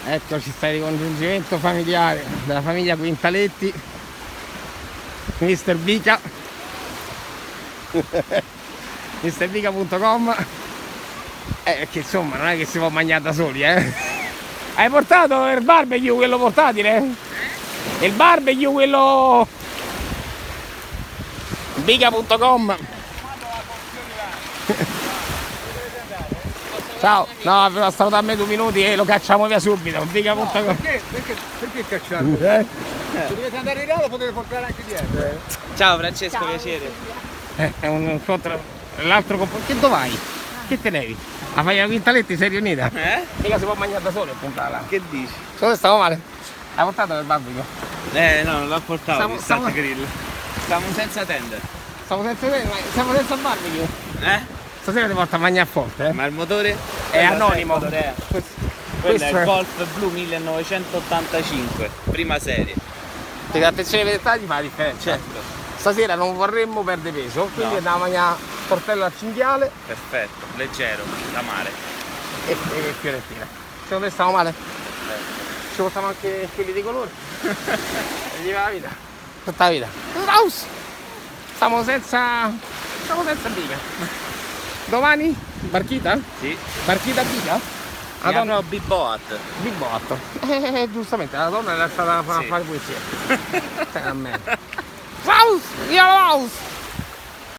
Eccoci, sta il ricongiungimento familiare della famiglia Quintaletti, Mr. Bica, MrBica.com. Che insomma non è che si può mangiare da soli, eh. Hai portato il barbecue, quello portatile? Il barbecue, quello Bica.com. Ciao, no, però stato da me 2 minuti e lo cacciamo via subito. Bica.com. Perché cacciarlo? Se dovete andare in là lo potete portare anche dietro. Ciao Francesco, piacere. È un incontro. L'altro che dove vai? Che te levi? La famiglia Quintaletti sei riunita? Mica si può mangiare da soli a puntata. Che dici? Dove stavo male? Hai portato il barbecue? No, non l'ho portato, il start grill. Stiamo senza tender. Siamo senza barbecue. Stasera ti porto a mangiare forte, Ma il motore? È anonimo. Quello è Questo il Golf Blu 1985, prima serie. Perché attenzione ai dettagli fa la differenza. Certo. Stasera non vorremmo perdere peso, quindi No. andiamo a mangiare tortello al cinghiale Perfetto, leggero, da mare. e fiorettina. Secondo te stiamo male? Ci portiamo anche quelli di colore. E gli va la vita. Tutta la vita. Raus! Stiamo senza bica. Domani? Barchita? Sì. Barchita bica? Mi apro Biboat. Bibotto. Giustamente, la donna è lasciata a Sì. fare poesia. Sei una merda. Raus! Via Raus!